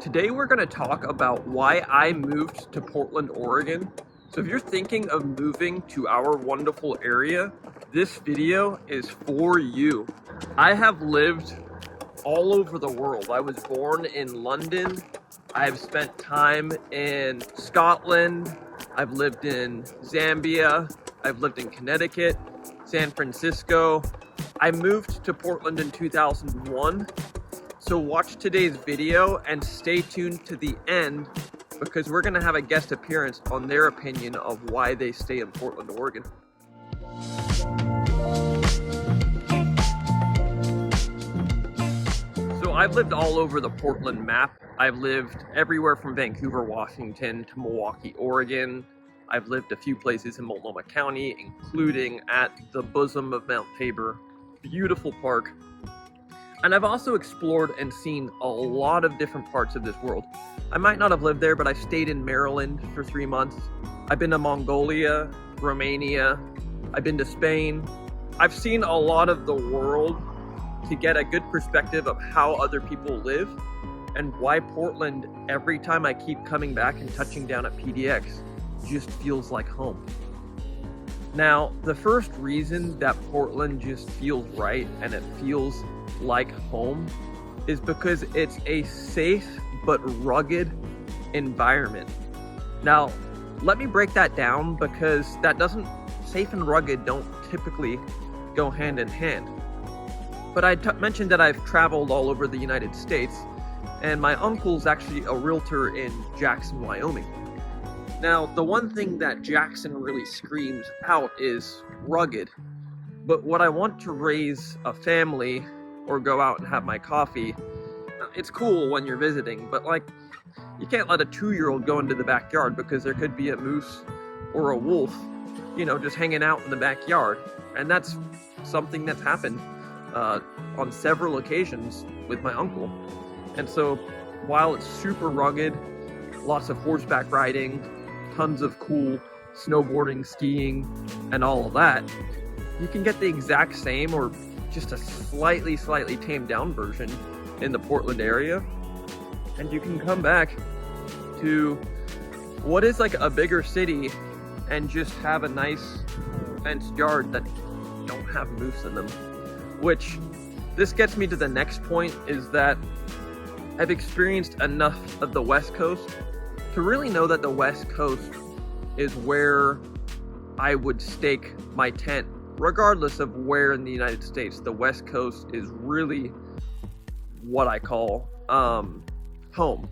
Today we're going to talk about why I moved to Portland, Oregon. So if you're thinking of moving to our wonderful area, this video is for you. I have lived all over the world. I was born in London. I've spent time in Scotland. I've lived in Zambia. I've lived in Connecticut, San Francisco. I moved to Portland in 2001. So watch today's video and stay tuned to the end because we're going to have a guest appearance on their opinion of why they stay in Portland, Oregon. So I've lived all over the Portland map. I've lived everywhere from Vancouver, Washington to Milwaukee, Oregon. I've lived a few places in Multnomah County, including at the bosom of Mount Tabor. Beautiful park. And I've also explored and seen a lot of different parts of this world. I might not have lived there, but I stayed in Maryland for 3 months. I've been to Mongolia, Romania. I've been to Spain. I've seen a lot of the world to get a good perspective of how other people live and why Portland, every time I keep coming back and touching down at PDX, just feels like home. Now, the first reason that Portland just feels right and it feels like home is because it's a safe but rugged environment. Now, let me break that down because safe and rugged don't typically go hand in hand. But I mentioned that I've traveled all over the United States, and my uncle's actually a realtor in Jackson, Wyoming. Now, the one thing that Jackson really screams out is rugged. But when I want to raise a family or go out and have my coffee, it's cool when you're visiting, but you can't let a 2-year-old go into the backyard because there could be a moose or a wolf, just hanging out in the backyard. And that's something that's happened on several occasions with my uncle. And so while it's super rugged, lots of horseback riding, tons of cool snowboarding, skiing, and all of that, you can get the exact same or just a slightly tamed down version in the Portland area. And you can come back to what is like a bigger city and just have a nice fenced yard that don't have moose in them. Which, this gets me to the next point, is that I've experienced enough of the West Coast to really know that the West Coast is where I would stake my tent. Regardless of where in the United States, the West Coast is really what I call home.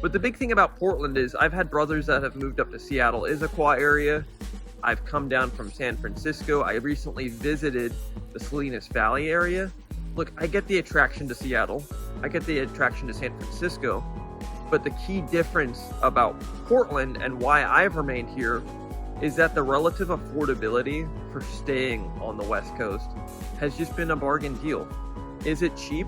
But the big thing about Portland is I've had brothers that have moved up to Seattle, Issaquah area. I've come down from San Francisco. I recently visited the Salinas Valley area. Look, I get the attraction to Seattle. I get the attraction to San Francisco. But the key difference about Portland and why I've remained here is that the relative affordability for staying on the West Coast has just been a bargain deal. Is it cheap?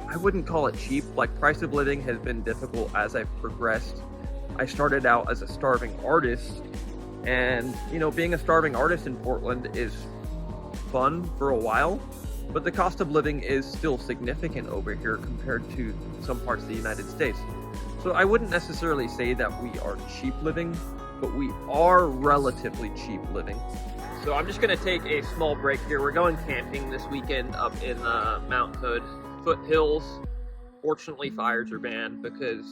I wouldn't call it cheap. Price of living has been difficult as I've progressed. I started out as a starving artist, and being a starving artist in Portland is fun for a while, but the cost of living is still significant over here compared to some parts of the United States. So I wouldn't necessarily say that we are cheap living, but we are relatively cheap living. So I'm just going to take a small break here. We're going camping this weekend up in Mount Hood foothills. Fortunately, fires are banned because,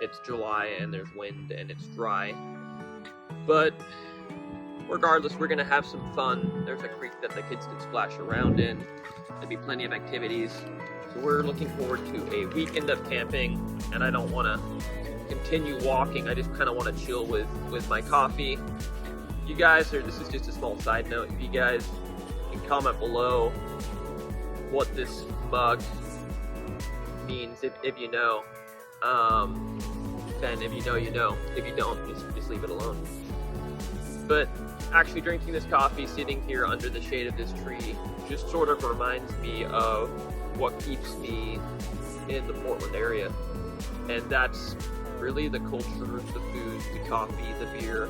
it's July and there's wind and it's dry. But regardless, we're going to have some fun. There's a creek that the kids can splash around in. There'll be plenty of activities. So we're looking forward to a weekend of camping, and I don't want to continue walking. I just kind of want to chill with my coffee. You guys, this is just a small side note, if you guys can comment below what this mug means, if you know, then if you know, you know. If you don't, just leave it alone. But actually drinking this coffee, sitting here under the shade of this tree, just sort of reminds me of what keeps me in the Portland area. And that's really the culture, the food, the coffee, the beer.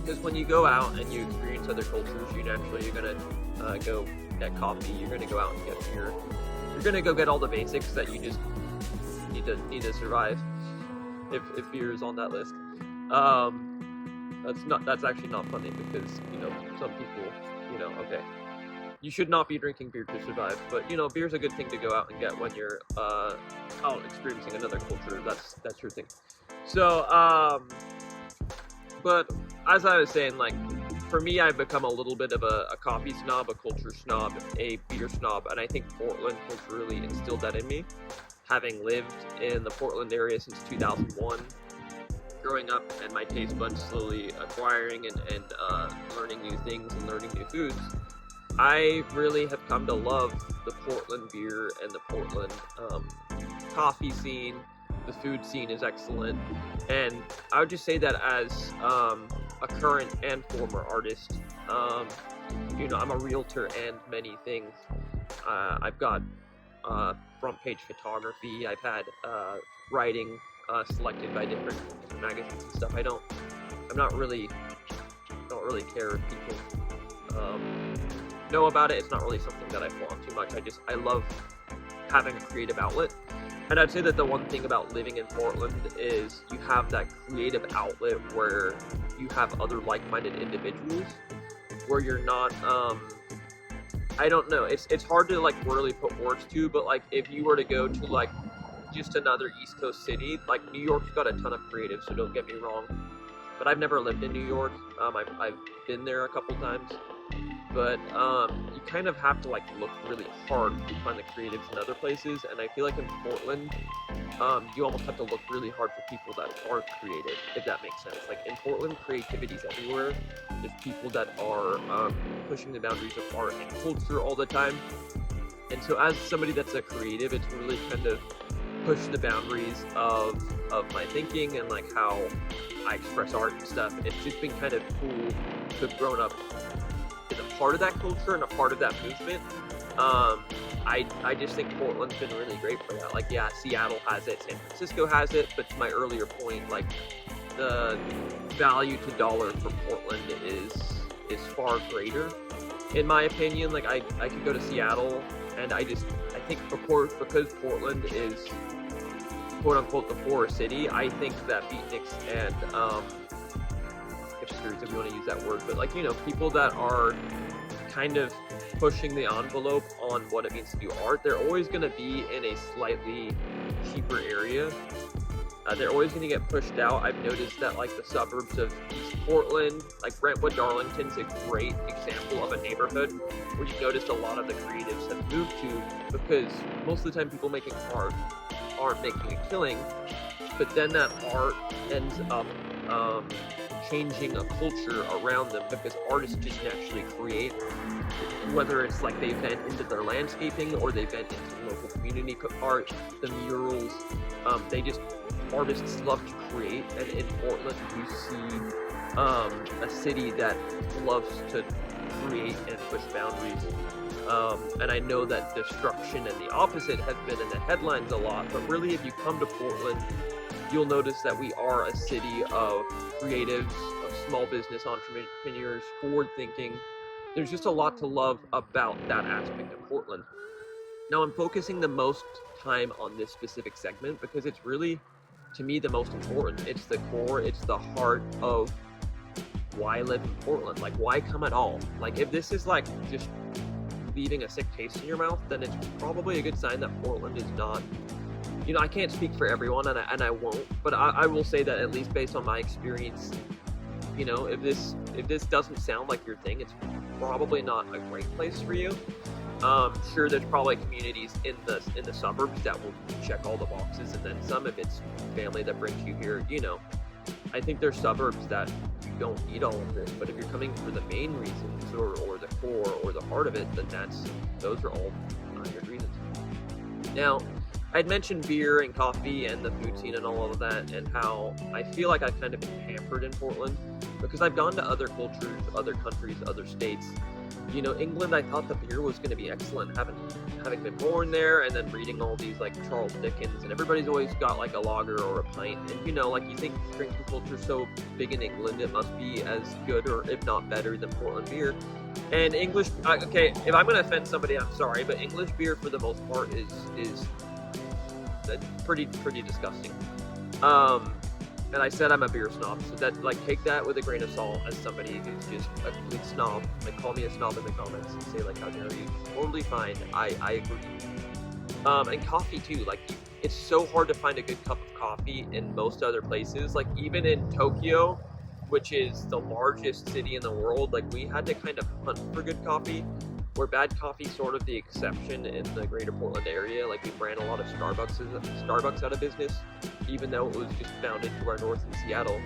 Because when you go out and you experience other cultures, you're going to go get coffee, you're going to go out and get beer. You're going to go get all the basics that you just need to survive. If beer is on that list, that's actually not funny because some people okay, you should not be drinking beer to survive, but beer's a good thing to go out and get when you're out experiencing another culture. That's your thing. So but as I was saying, like, for me, I've become a little bit of a coffee snob, a culture snob, a beer snob, and I think Portland has really instilled that in me. Having lived in the Portland area since 2001, growing up and my taste buds slowly acquiring and learning new things and learning new foods, I really have come to love the Portland beer and the Portland coffee scene. The food scene is excellent, and I would just say that as a current and former artist, I'm a realtor and many things. I've got front page photography. I've had writing selected by different magazines and stuff. I don't really care if people know about it. It's not really something that I flaunt too much. I love having a creative outlet. And I'd say that the one thing about living in Portland is you have that creative outlet where you have other like-minded individuals, where you're not, I don't know, it's hard to like really put words to, but like if you were to go to like just another East Coast city, like New York's got a ton of creatives, so don't get me wrong, but I've never lived in New York. I've been there a couple times, but you kind of have to like look really hard to find the creatives in other places, and I feel like in Portland, you almost have to look really hard for people that are creative, if that makes sense. Like in Portland, creativity's everywhere. There's people that are pushing the boundaries of art and culture all the time, and so as somebody that's a creative, it's really kind of pushed the boundaries of my thinking and like how I express art and stuff. It's just been kind of cool to have grown up as a part of that culture and a part of that movement. I just think Portland's been really great for that. Like, yeah, Seattle has it, San Francisco has it, but to my earlier point, like, the value to dollar for Portland is far greater, in my opinion. Like, I could go to Seattle, and I think because Portland is quote unquote the forest city, I think that beatniks and hipsters, if you want to use that word, but like, people that are kind of pushing the envelope on what it means to do art, they're always going to be in a slightly cheaper area. They're always going to get pushed out. I've noticed that like the suburbs of East Portland, like Brentwood, Darlington's a great example of a neighborhood where you've noticed a lot of the creatives have moved to, because most of the time people making art aren't making a killing, but then that art ends up changing a culture around them, because artists just naturally create, whether it's like they vent into their landscaping or they vent into local community art, the murals, artists love to create, and in Portland you see a city that loves to create and push boundaries. And I know that destruction and the opposite have been in the headlines a lot, but really if you come to Portland, you'll notice that we are a city of creatives, of small business entrepreneurs, forward thinking. There's just a lot to love about that aspect of Portland. Now, I'm focusing the most time on this specific segment because it's really, to me, the most important. It's the core, it's the heart of why live in Portland. Like, why come at all? Like, if this is like just leaving a sick taste in your mouth, then it's probably a good sign that Portland is not, I can't speak for everyone, and I won't, but I will say that at least based on my experience, if this doesn't sound like your thing, it's probably not a great place for you. Sure, there's probably communities in the suburbs that will check all the boxes, and then some, if it's family that brings you here. I think there's suburbs that you don't need all of this, but if you're coming for the main reasons or the core or the heart of it, then those are all good reasons. Now, I'd mentioned beer and coffee and the food scene and all of that, and how I feel like I've kind of been pampered in Portland because I've gone to other cultures, other countries, other states. England, I thought the beer was going to be excellent, having been born there, and then reading all these like Charles Dickens, and everybody's always got like a lager or a pint, and like you think drinking culture's so big in England, it must be as good or if not better than Portland beer. And English, okay, if I'm going to offend somebody, I'm sorry, but English beer for the most part is pretty disgusting. And I said I'm a beer snob, so that, like, take that with a grain of salt as somebody who's just a complete snob. Like, call me a snob in the comments and say, like, how dare you. Totally fine. I agree. And coffee too. Like, it's so hard to find a good cup of coffee in most other places. Like, even in Tokyo, which is the largest city in the world, like, we had to kind of hunt for good coffee, where bad coffee sort of the exception in the greater Portland area. Like, we ran a lot of Starbucks out of business, even though it was just founded to our north in Seattle,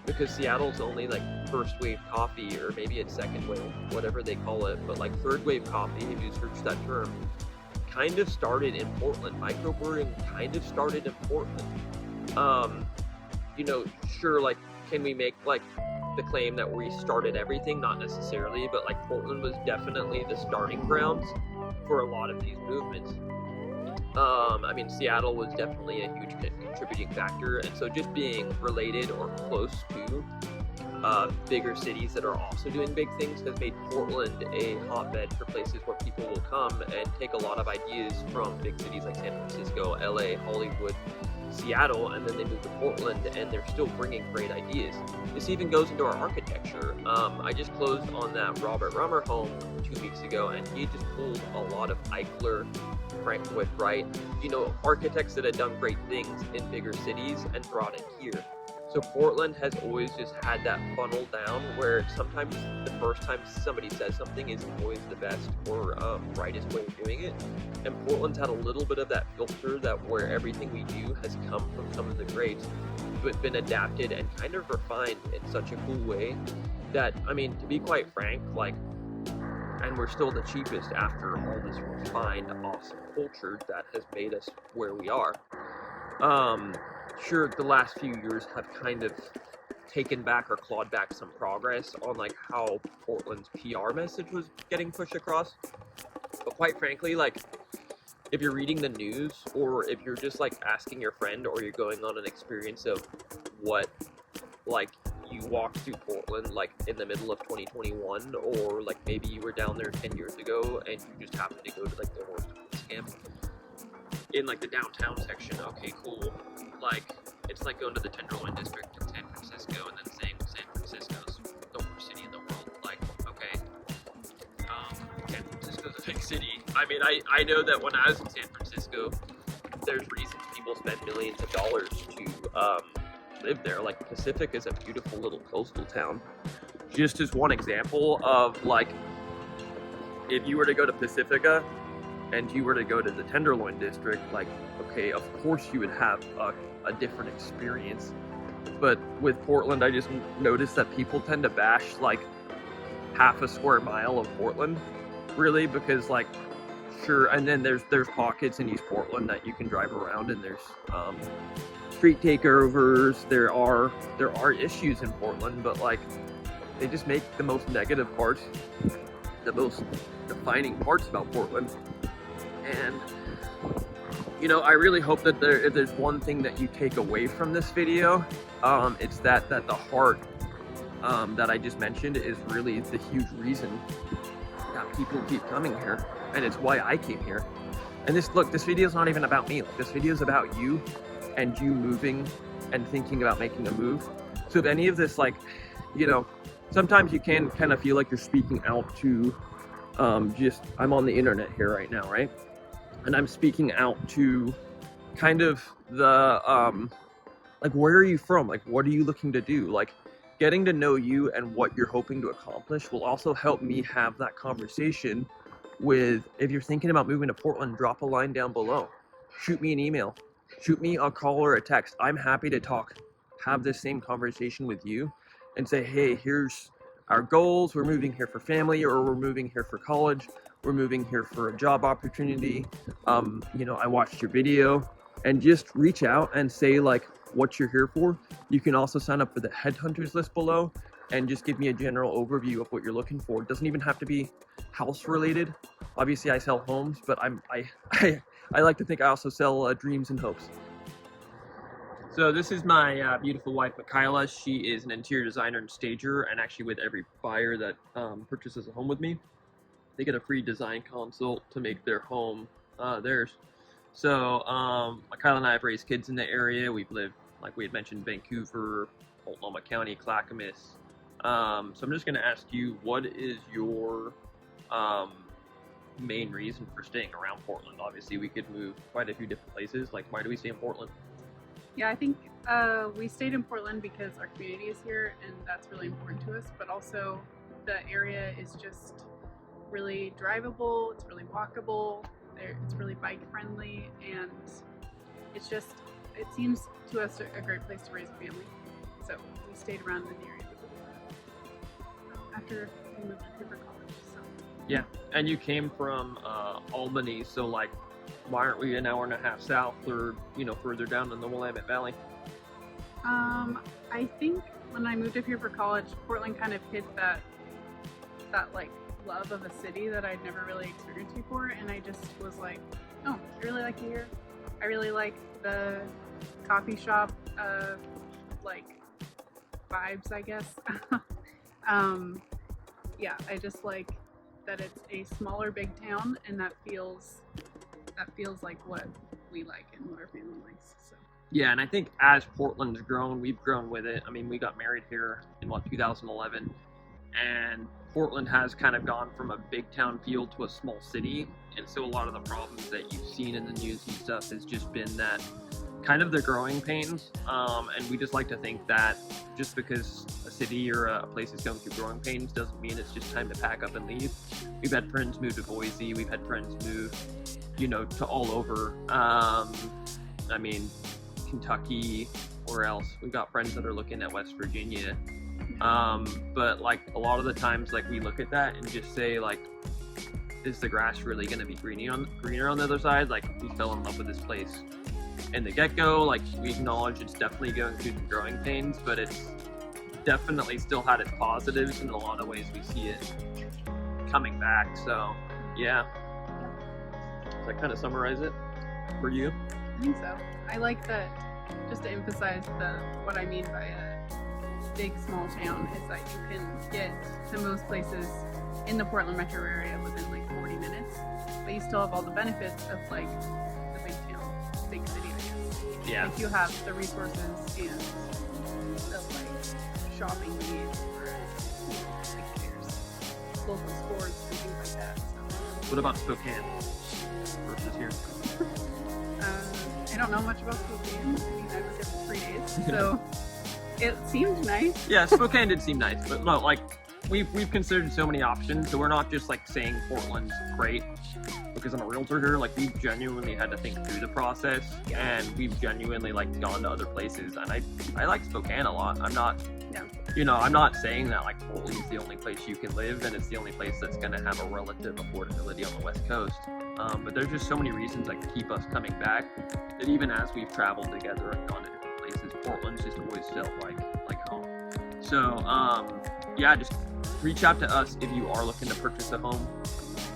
because Seattle's only like first wave coffee, or maybe it's second wave, whatever they call it, but like third wave coffee, if you search that term, kind of started in Portland. Microbrewing kind of started in Portland. You know, sure, like, can we make like the claim that we started everything? Not necessarily, but like Portland was definitely the starting grounds for a lot of these movements. I mean, Seattle was definitely a huge contributing factor, and so just being related or close to bigger cities that are also doing big things has made Portland a hotbed for places where people will come and take a lot of ideas from big cities like San Francisco, LA, Hollywood, Seattle, and then they move to Portland and they're still bringing great ideas. This even goes into our architecture. I just closed on that Robert Rummer home 2 weeks ago, and he just pulled a lot of Eichler, Frank Whitwright, you know, architects that had done great things in bigger cities and brought it here. So Portland has always just had that funnel down, where sometimes the first time somebody says something isn't always the best or rightest way of doing it. And Portland's had a little bit of that filter, that where everything we do has come from some of the greats, but been adapted and kind of refined in such a cool way that, I mean, to be quite frank, like, and we're still the cheapest after all this refined, awesome culture that has made us where we are. Sure, the last few years have kind of taken back or clawed back some progress on like how Portland's PR message was getting pushed across. But quite frankly, like, if you're reading the news, or if you're just like asking your friend, or you're going on an experience of what, like, you walked through Portland like in the middle of 2021, or like maybe you were down there 10 years ago and you just happened to go to like the horse camp in like the downtown section. Okay, cool. Like, it's like going to the Tenderloin district in San Francisco and then saying San Francisco's the worst city in the world. Like, okay, San Francisco's a big city. I mean, I know that when I was in San Francisco, there's reasons people spend millions of dollars to live there. Like, Pacific is a beautiful little coastal town. Just as one example of, like, if you were to go to Pacifica and you were to go to the Tenderloin district, like, okay, of course you would have a different experience. But with Portland, I just noticed that people tend to bash like half a square mile of Portland, really, because, like, sure, and then there's pockets in East Portland that you can drive around, and there's street takeovers. There are issues in Portland, but like, they just make the most negative parts the most defining parts about Portland. And, you know, I really hope that if there's one thing that you take away from this video, it's that the heart that I just mentioned is really the huge reason that people keep coming here, and it's why I came here. And this video is not even about me. Like, this video is about you and you moving and thinking about making a move. So if any of this, like, you know, sometimes you can kind of feel like you're speaking out to I'm on the internet here right now, right? And I'm speaking out to kind of the like, where are you from? Like, what are you looking to do? Like, getting to know you and what you're hoping to accomplish will also help me have that conversation with, if you're thinking about moving to Portland, drop a line down below. Shoot me an email. Shoot me a call or a text. I'm happy to talk, have this same conversation with you and say, hey, here's our goals. We're moving here for family, or we're moving here for college. We're moving here for a job opportunity. You know, I watched your video, and just reach out and say like what you're here for. You can also sign up for the headhunters list below and just give me a general overview of what you're looking for. It doesn't even have to be house related. Obviously I sell homes, but I like to think I also sell dreams and hopes. So this is my beautiful wife, Michaela. She is an interior designer and stager, and actually with every buyer that purchases a home with me, they get a free design consult to make their home theirs. So, Kyle and I have raised kids in the area. We've lived, like we had mentioned, Vancouver, Multnomah County, Clackamas. So I'm just going to ask you, what is your um, main reason for staying around Portland? Obviously, we could move quite a few different places. Like, why do we stay in Portland? Yeah, I think we stayed in Portland because our community is here and that's really important to us, but also the area is just really drivable, it's really walkable, it's really bike friendly, and it seems to us a great place to raise a family. So we stayed around in the area after we moved here for college. So. Yeah, and you came from Albany, so like, why aren't we an hour and a half south or, further down in the Willamette Valley? I think when I moved up here for college, Portland kind of hit that like love of a city that I'd never really experienced before, and I just was like, oh, I really like it here. I really like the coffee shop like vibes, I guess. Yeah, I just like that it's a smaller big town, and that feels like what we like and what our family likes. So. Yeah, and I think as Portland's grown, we've grown with it. I mean, we got married here in 2011, and Portland has kind of gone from a big town feel to a small city, and so a lot of the problems that you've seen in the news and stuff has just been that kind of the growing pains, and we just like to think that just because a city or a place is going through growing pains doesn't mean it's just time to pack up and leave. We've had friends move to Boise, we've had friends move, to all over. I mean, Kentucky, or else we've got friends that are looking at West Virginia. But like a lot of the times, like we look at that and just say, like, is the grass really going to be greener on the other side? Like, we fell in love with this place in the get-go. Like, we acknowledge it's definitely going through the growing pains, but it's definitely still had its positives, and in a lot of ways we see it coming back. So yeah, does that kind of summarize it for you? I think so. I like that. Just to emphasize what I mean by a big small town is that you can get to most places in the Portland metro area within like 40 minutes, but you still have all the benefits of like the big town, big city, I guess. Yeah. Like you have the resources and the like shopping needs or like there's local stores and things like that. So. What about Spokane versus here? I don't know much about Spokane. I mean, I was there for 3 days, so it seemed nice. Yeah, Spokane did seem nice, but no, like we've considered so many options, so we're not just like saying Portland's great because I'm a realtor here. Like, we've genuinely had to think through the process, and we've genuinely like gone to other places, and I like Spokane a lot. I'm not, I'm not saying that like Portland's the only place you can live, and it's the only place that's going to have a relative affordability on the West Coast. But there's just so many reasons that keep us coming back, that even as we've traveled together and gone to different places, Portland's just always felt like home. So yeah, just reach out to us if you are looking to purchase a home.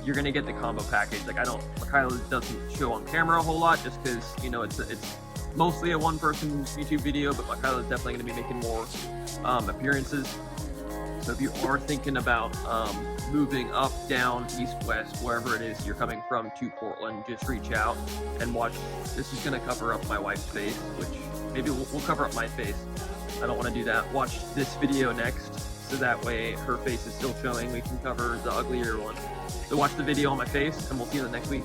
You're gonna get the combo package. Like, Kyle doesn't show on camera a whole lot just because it's mostly a one-person YouTube video, but Kyle is definitely gonna be making more appearances. So if you are thinking about moving up, down, east, west, wherever it is you're coming from to Portland, just reach out and watch. This is going to cover up my wife's face, which maybe we'll cover up my face. I don't want to do that. Watch this video next, so that way her face is still showing. We can cover the uglier one. So watch the video on my face, and we'll see you the next week.